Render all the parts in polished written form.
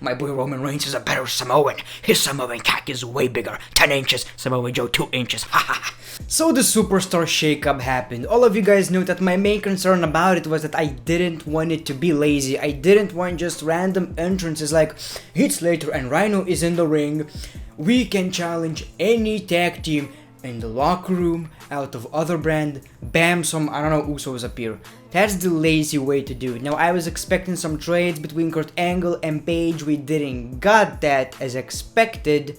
My boy Roman Reigns is a better Samoan. His Samoan cock is way bigger. 10 inches. Samoa Joe 2 inches. Haha. So the superstar shakeup happened. All of you guys know that my main concern about it was that I didn't want it to be lazy. I didn't want just random entrances like Heath Slater and Rhino is in the ring. We can challenge any tag team in the locker room, out of other brand, bam, some, I don't know, Usos appear. That's the lazy way to do it. Now, I was expecting some trades between Kurt Angle and Paige. We didn't got that as expected,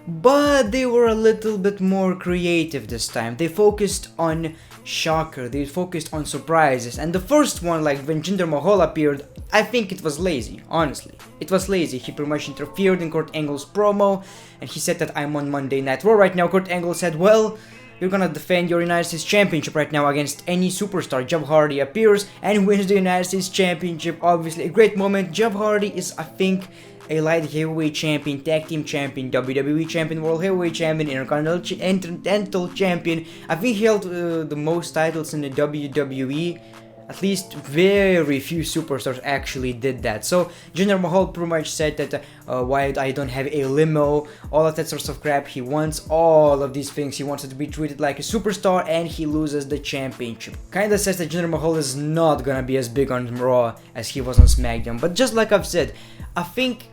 but they were a little bit more creative this time. They focused on shocker, they focused on surprises, and the first one, like when Jinder Mahal appeared, I think it was lazy, honestly. It was lazy. He pretty much interfered in Kurt Angle's promo, and he said that I'm on Monday Night Raw right now. Kurt Angle said, well, you're gonna defend your United States Championship right now against any superstar. Jeff Hardy appears and wins the United States Championship. Obviously, a great moment. Jeff Hardy is, I think, a light heavyweight champion, tag team champion, WWE champion, world heavyweight champion, intercontinental champion. I think he held the most titles in the WWE. At least very few superstars actually did that. So Jinder Mahal pretty much said that why I don't have a limo, all of that sorts of crap. He wants all of these things. He wants to be treated like a superstar, and he loses the championship. Kinda says that Jinder Mahal is not gonna be as big on Raw as he was on SmackDown. But just like I've said, I think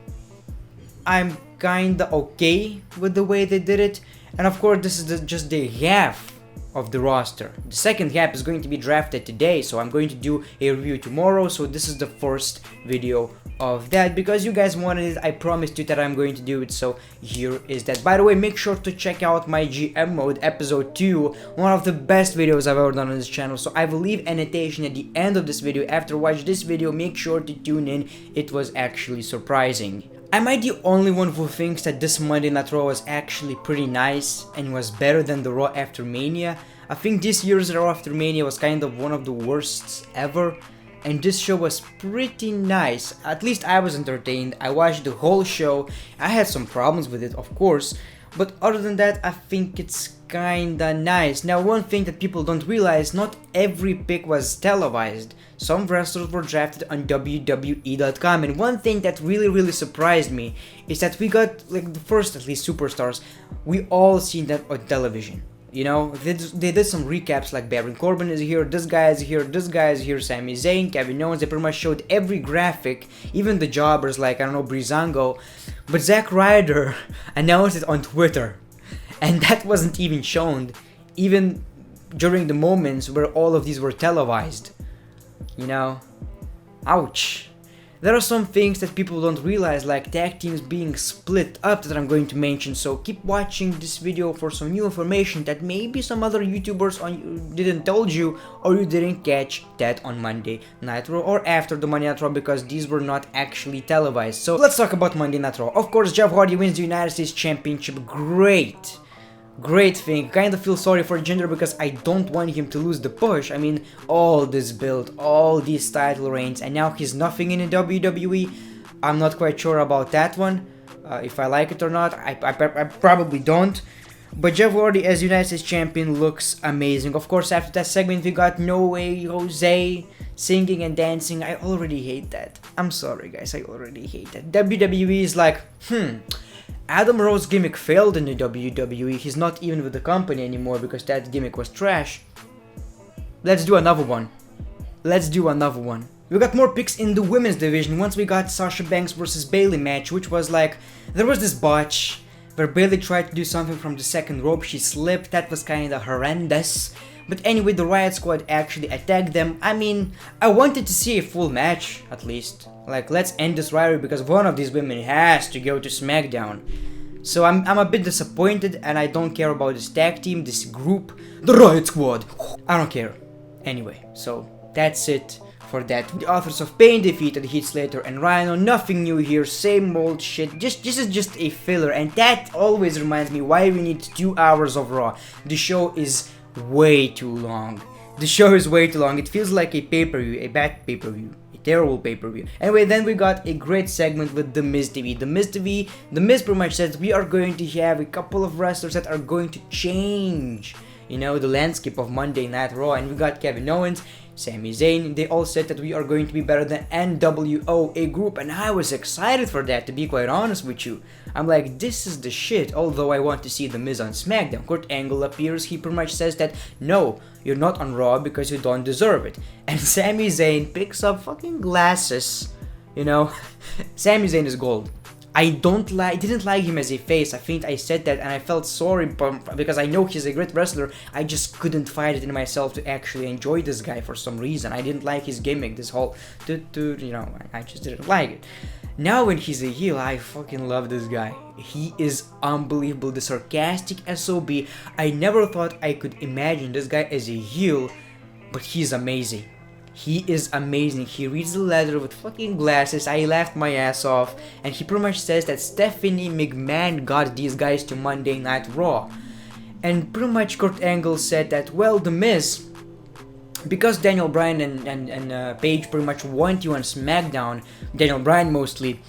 I'm kinda okay with the way they did it. And of course, this is just the half of the roster. The second half is going to be drafted today, so I'm going to do a review tomorrow. So this is the first video of that because you guys wanted it. I promised you that I'm going to do it, so here is that. By the way, make sure to check out my GM mode episode 2, one of the best videos I've ever done on this channel. So I will leave annotation at the end of this video. After watch this video, make sure to tune in. It was actually surprising. Am I the only one who thinks that this Monday Night Raw was actually pretty nice and was better than the Raw after Mania? I think this year's Raw after Mania was kind of one of the worst ever, and this show was pretty nice. At least I was entertained. I watched the whole show. I had some problems with it, of course, but other than that, I think it's kinda nice. Now, one thing that people don't realize, not every pick was televised. Some wrestlers were drafted on WWE.com, and one thing that really surprised me is that we got, like, the first, at least, superstars, we all seen them on television. You know, they did some recaps like Baron Corbin is here, this guy is here, this guy is here, Sami Zayn, Kevin Owens. They pretty much showed every graphic, even the jobbers like, I don't know, Breezango. But Zack Ryder announced it on Twitter, and that wasn't even shown, even during the moments where all of these were televised. You know, ouch. There are some things that people don't realize, like tag teams being split up, that I'm going to mention, so keep watching this video for some new information that maybe some other YouTubers didn't told you, or you didn't catch that on Monday Night Raw or after the Monday Night Raw, because these were not actually televised. So let's talk about Monday Night Raw. Of course, Jeff Hardy wins the United States Championship. Great thing. Kinda feel sorry for Jinder because I don't want him to lose the push. I mean, all this build, all these title reigns, and now he's nothing in the WWE. I'm not quite sure about that one, if I like it or not. I probably don't. But Jeff Hardy as United States Champion looks amazing. Of course, after that segment, we got No Way Jose singing and dancing. I already hate that. I'm sorry, guys. I already hate that. WWE is like, Adam Rose's gimmick failed in the WWE. He's not even with the company anymore because that gimmick was trash. Let's do another one. We got more picks in the women's division once we got Sasha Banks versus Bayley match, which was like, there was this botch where Bayley tried to do something from the second rope. She slipped. That was kinda horrendous. But anyway, the Riot Squad actually attacked them. I mean, I wanted to see a full match, at least. Like, let's end this rivalry because one of these women has to go to SmackDown. So I'm a bit disappointed, and I don't care about this tag team, this group, the Riot Squad. I don't care. Anyway, so that's it for that. The Authors of Pain defeated Heath Slater and Rhino. Nothing new here, same old shit. This is just a filler, and that always reminds me why we need 2 hours of Raw. The show is way too long. It feels like a pay-per-view, a bad pay-per-view. Terrible pay-per-view. Anyway, then we got a great segment with The Miz TV. The Miz pretty much says we are going to have a couple of wrestlers that are going to change, you know, the landscape of Monday Night Raw. And we got Kevin Owens, Sami Zayn. They all said that we are going to be better than NWO, a group, and I was excited for that, to be quite honest with you. I'm like, this is the shit, although I want to see The Miz on SmackDown. Kurt Angle appears, he pretty much says that, no, you're not on Raw because you don't deserve it. And Sami Zayn picks up fucking glasses, you know. Sami Zayn is gold. I didn't like him as a face. I think I said that and I felt sorry because I know he's a great wrestler. I just couldn't find it in myself to actually enjoy this guy for some reason. I didn't like his gimmick, this whole you know, I just didn't like it. Now when he's a heel, I fucking love this guy. He is unbelievable, the sarcastic SOB. I never thought I could imagine this guy as a heel, but he's amazing. He is amazing. He reads the letter with fucking glasses. I laughed my ass off. And he pretty much says that Stephanie McMahon got these guys to Monday Night Raw. And pretty much Kurt Angle said that, well, The Miz, because Daniel Bryan and Paige pretty much want you on SmackDown, Daniel Bryan mostly,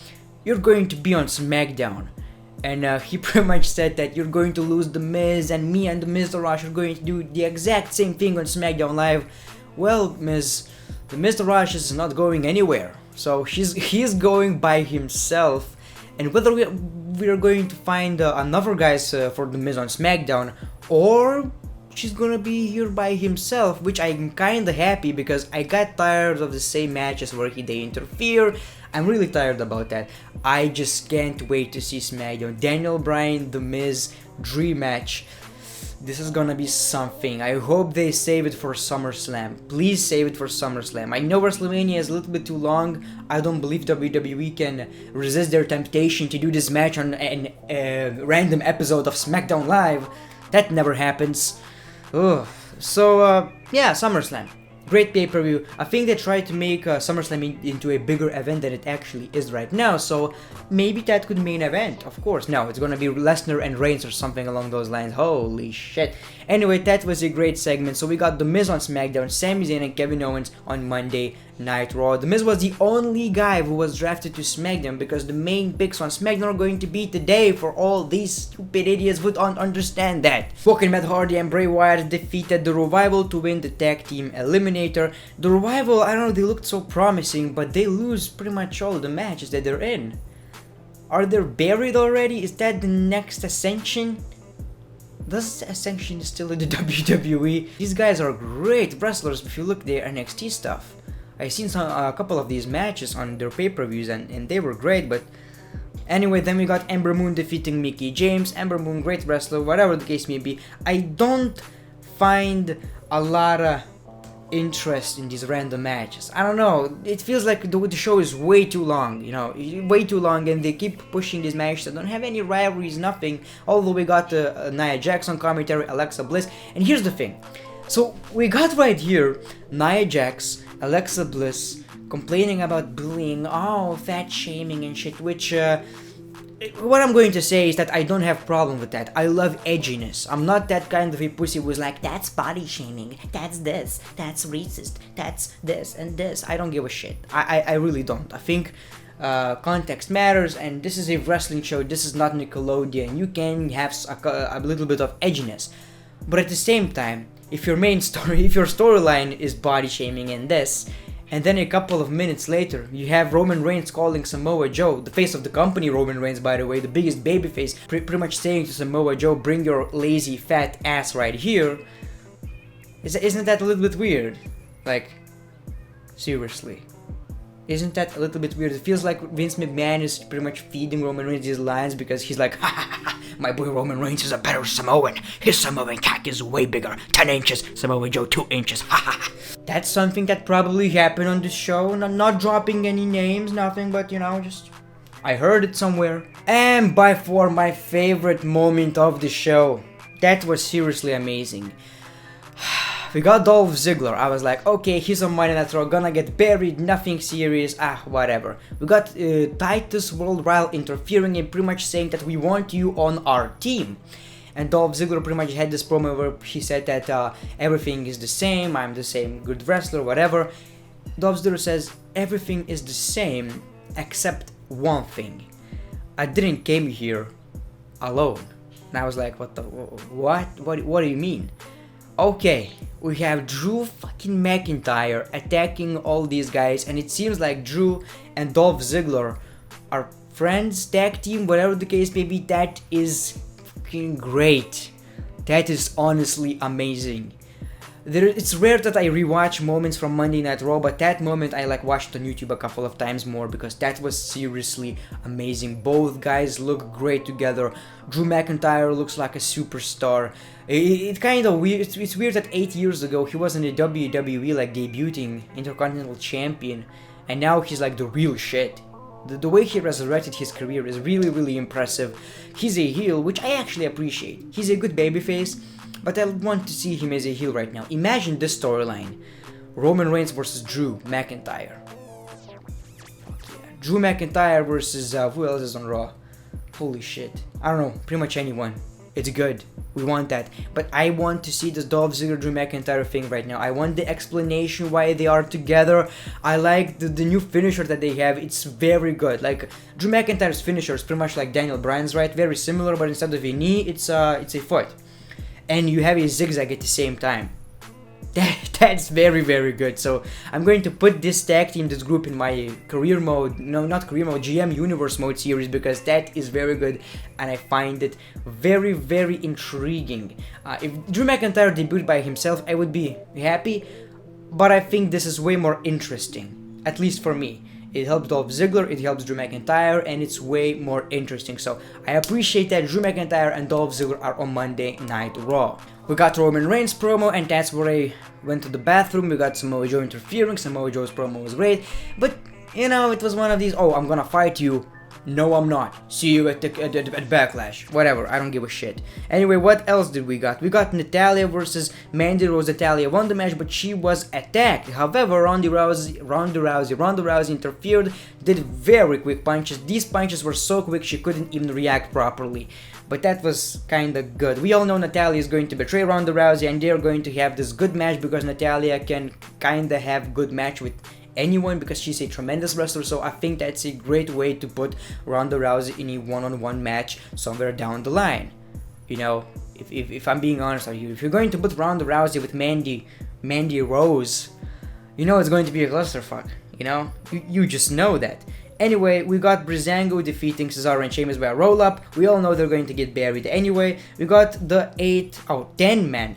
you're going to be on SmackDown. And he pretty much said that you're going to lose The Miz, and me and The Miz The Rush are going to do the exact same thing on SmackDown Live. Well, The Mr. Rush is not going anywhere, so he's going by himself, and whether we are going to find another guys for The Miz on SmackDown, or she's gonna be here by himself, which I'm kinda happy because I got tired of the same matches where they interfere. I'm really tired about that. I just can't wait to see SmackDown. Daniel Bryan, The Miz, dream match. This is gonna be something. I hope they save it for SummerSlam. Please save it for SummerSlam. I know WrestleMania is a little bit too long. I don't believe WWE can resist their temptation to do this match on a random episode of SmackDown Live. That never happens. Ugh. So, yeah, SummerSlam. Great pay-per-view. I think they tried to make SummerSlam into a bigger event than it actually is right now, so maybe that could main event, of course. No, it's gonna be Lesnar and Reigns or something along those lines. Holy shit. Anyway, that was a great segment. So we got The Miz on SmackDown, Sami Zayn and Kevin Owens on Monday Night Raw. The Miz was the only guy who was drafted to SmackDown because the main picks on SmackDown are going to be today for all these stupid idiots who don't understand that. Fucking Matt Hardy and Bray Wyatt defeated The Revival to win the Tag Team Eliminator. The Revival, I don't know, they looked so promising, but they lose pretty much all the matches that they're in. Are they buried already? Is that the next Ascension? Does Ascension still in the WWE? These guys are great wrestlers if you look at their NXT stuff. I've seen a couple of these matches on their pay-per-views and they were great, but anyway, then we got Ember Moon defeating Mickie James. Ember Moon, great wrestler, whatever the case may be. I don't find a lot of interest in these random matches. I don't know, it feels like the show is way too long, you know, way too long, and they keep pushing these matches that don't have any rivalries, nothing, although we got Nia Jax on commentary, Alexa Bliss, and here's the thing. So we got right here Nia Jax, Alexa Bliss complaining about bullying, fat shaming and shit, which what I'm going to say is that I don't have problem with that. I love edginess. I'm not that kind of a pussy who's like, that's body shaming, that's this, that's racist, that's this and this. I don't give a shit. I really don't. I think context matters, and this is a wrestling show. This is not Nickelodeon. You can have a little bit of edginess, but at the same time, if your storyline is body shaming and this, and then a couple of minutes later, you have Roman Reigns calling Samoa Joe, the face of the company, Roman Reigns, by the way, the biggest babyface, pretty much saying to Samoa Joe, bring your lazy fat ass right here. Isn't that a little bit weird? Like, seriously. Isn't that a little bit weird? It feels like Vince McMahon is pretty much feeding Roman Reigns these lines because he's like, ha ha ha, my boy Roman Reigns is a better Samoan. His Samoan cock is way bigger, 10 inches, Samoa Joe 2 inches, ha ha ha. That's something that probably happened on this show, not dropping any names, nothing, but you know, just, I heard it somewhere. And by far my favorite moment of the show, that was seriously amazing. We got Dolph Ziggler. I was like, okay, he's on Monday Night Raw, gonna get buried, nothing serious, whatever. We got Titus Worldwide interfering and pretty much saying that we want you on our team. And Dolph Ziggler pretty much had this promo where he said that everything is the same, I'm the same good wrestler, whatever. Dolph Ziggler says everything is the same except one thing. I didn't came here alone. And I was like, what do you mean? Okay, we have Drew fucking McIntyre attacking all these guys, and it seems like Drew and Dolph Ziggler are friends, tag team, whatever the case may be. That is fucking great. That is honestly amazing. It's rare that I rewatch moments from Monday Night Raw, but that moment I like watched on YouTube a couple of times more because that was seriously amazing. Both guys look great together. Drew McIntyre looks like a superstar. It kind of weird. It's weird that 8 years ago he was in the WWE like debuting Intercontinental Champion, and now he's like the real shit. The way he resurrected his career is really impressive. He's a heel, which I actually appreciate. He's a good babyface, but I want to see him as a heel right now. Imagine this storyline: Roman Reigns versus Drew McIntyre. Fuck yeah. Drew McIntyre versus who else is on Raw? Holy shit. I don't know, pretty much anyone. It's good. We want that. But I want to see this Dolph Ziggler Drew McIntyre thing right now. I want the explanation why they are together. I like the new finisher that they have. It's very good. Like Drew McIntyre's finisher is pretty much like Daniel Bryan's, right? Very similar, but instead of a knee, it's a foot. And you have a zigzag at the same time. That's very good. So I'm going to put this tag team, this group, in my career mode, no, not career mode, GM Universe mode series, because that is very good and I find it very intriguing. If Drew McIntyre debuted by himself, I would be happy, but I think this is way more interesting, at least for me. It helps Dolph Ziggler, it helps Drew McIntyre, and it's way more interesting. So I appreciate that Drew McIntyre and Dolph Ziggler are on Monday Night Raw. We got Roman Reigns promo, and that's where I went to the bathroom. We got Samoa Joe interfering. Samoa Joe's promo was great, but you know, it was one of these, oh, I'm gonna fight you. No, I'm not. See you at Backlash. Whatever, I don't give a shit. Anyway, what else did we got? We got Natalya versus Mandy Rose. Natalya won the match, but she was attacked. However, Ronda Rousey interfered, did very quick punches. These punches were so quick she couldn't even react properly. But that was kinda good. We all know Natalya is going to betray Ronda Rousey, and they're going to have this good match because Natalya can kinda have good match with anyone because she's a tremendous wrestler. So I think that's a great way to put Ronda Rousey in a one-on-one match somewhere down the line. You know, if I'm being honest with you, if you're going to put Ronda Rousey with Mandy Rose, you know it's going to be a clusterfuck. You know, you just know that. Anyway, we got Breezango defeating Cesaro and Sheamus by a roll-up. We all know they're going to get buried anyway. We got the 10-man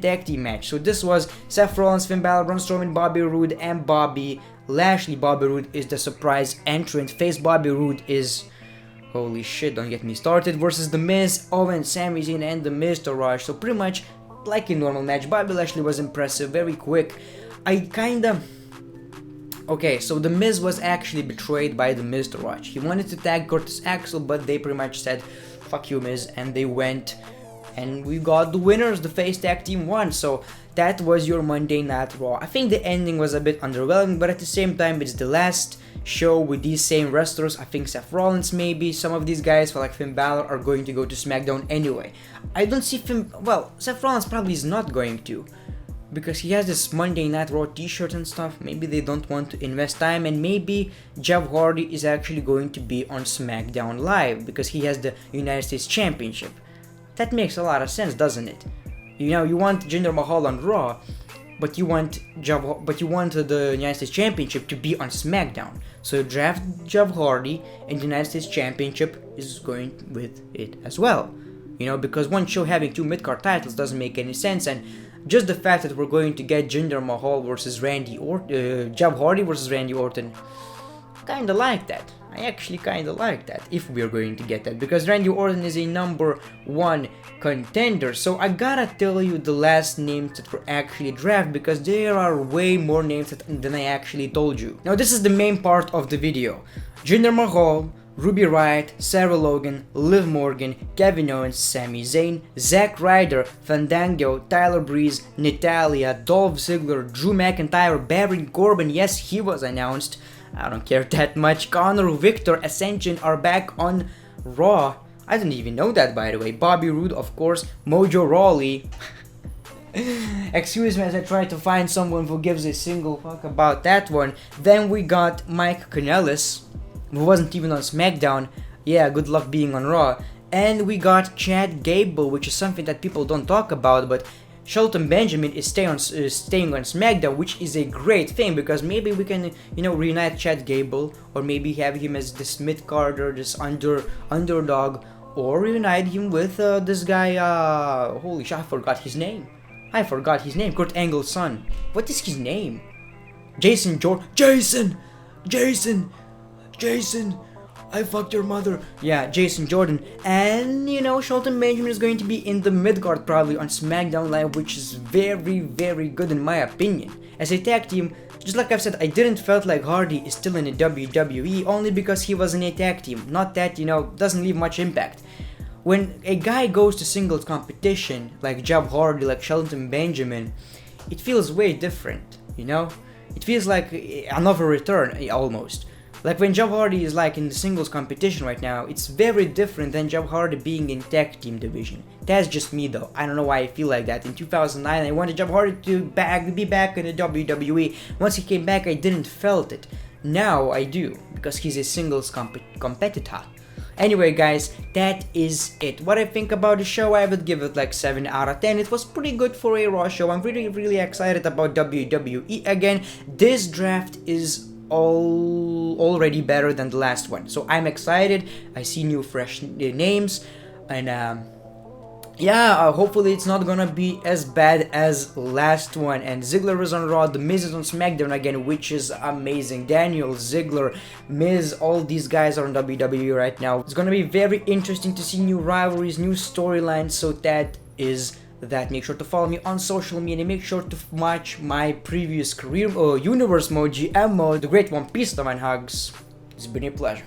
tag team match. So this was Seth Rollins, Finn Balor, Braun Strowman, Bobby Roode, and Bobby Lashley. Bobby Roode is the surprise entrant. Face Bobby Roode is, holy shit, don't get me started, versus The Miz, Owen, Sami Zayn, and The Miz to Rush. So pretty much like a normal match. Bobby Lashley was impressive, very quick. Okay, so The Miz was actually betrayed by The Miz to Rush. He wanted to tag Curtis Axel, but they pretty much said, fuck you, Miz, and they went. And we got the winners, the face tag team won. So that was your Monday Night Raw. I think the ending was a bit underwhelming, but at the same time, it's the last show with these same wrestlers. I think Seth Rollins, maybe some of these guys, for like Finn Balor, are going to go to SmackDown anyway. I don't see Seth Rollins probably is not going to, because he has this Monday Night Raw t-shirt and stuff. Maybe they don't want to invest time, and maybe Jeff Hardy is actually going to be on SmackDown Live because he has the United States Championship. That makes a lot of sense, doesn't it? You know, you want Jinder Mahal on Raw, but you want the United States Championship to be on SmackDown. So draft Jeff Hardy, and the United States Championship is going with it as well. You know, because one show having two mid-card titles doesn't make any sense, and just the fact that we're going to get Jinder Mahal versus Jeff Hardy versus Randy Orton, kinda like that. I actually kinda like that, if we're going to get that, because Randy Orton is a number one contender. So I gotta tell you the last names that were actually drafted, because there are way more names than I actually told you. Now this is the main part of the video. Jinder Mahal, Ruby Riott, Sarah Logan, Liv Morgan, Kevin Owens, Sami Zayn, Zack Ryder, Fandango, Tyler Breeze, Natalya, Dolph Ziggler, Drew McIntyre, Baron Corbin, yes, he was announced. I don't care that much. Conor, Victor, Ascension are back on Raw. I didn't even know that, by the way. Bobby Roode, of course. Mojo Rawley. Excuse me as I try to find someone who gives a single fuck about that one. Then we got Mike Kanellis, who wasn't even on SmackDown. Yeah, good luck being on Raw. And we got Chad Gable, which is something that people don't talk about, but Shelton Benjamin is staying on SmackDown, which is a great thing because maybe we can, reunite Chad Gable, or maybe have him as this mid-card or this underdog, or reunite him with this guy, holy shit, I forgot his name. Kurt Angle's son. What is his name? Jason, I fucked your mother. Yeah, Jason Jordan. And, Shelton Benjamin is going to be in the mid-card probably on SmackDown Live, which is very, very good in my opinion. As a tag team, just like I've said, I didn't felt like Hardy is still in the WWE only because he was in a tag team. Not that, doesn't leave much impact. When a guy goes to singles competition, like Jeff Hardy, like Shelton Benjamin, it feels way different, It feels like another return, almost. Like when Jeff Hardy is like in the singles competition right now, it's very different than Jeff Hardy being in tag team division. That's just me though. I don't know why I feel like that. In 2009, I wanted Jeff Hardy to be back in the WWE. Once he came back, I didn't felt it. Now I do, because he's a singles competitor. Anyway guys, that is it. What I think about the show, I would give it like 7 out of 10. It was pretty good for a Raw show. I'm really excited about WWE again. This draft is already better than the last one, so I'm excited. I see new fresh names, and hopefully it's not gonna be as bad as last one. And Ziggler is on Raw, The Miz is on SmackDown again, which is amazing. Daniel, Ziggler, Miz, all these guys are on WWE right now. It's gonna be very interesting to see new rivalries, new storylines, so that is that. Make sure to follow me on social media. Make sure to watch my previous career universe mode, GM mode, The Great One. Peace, love and hugs. It's been a pleasure.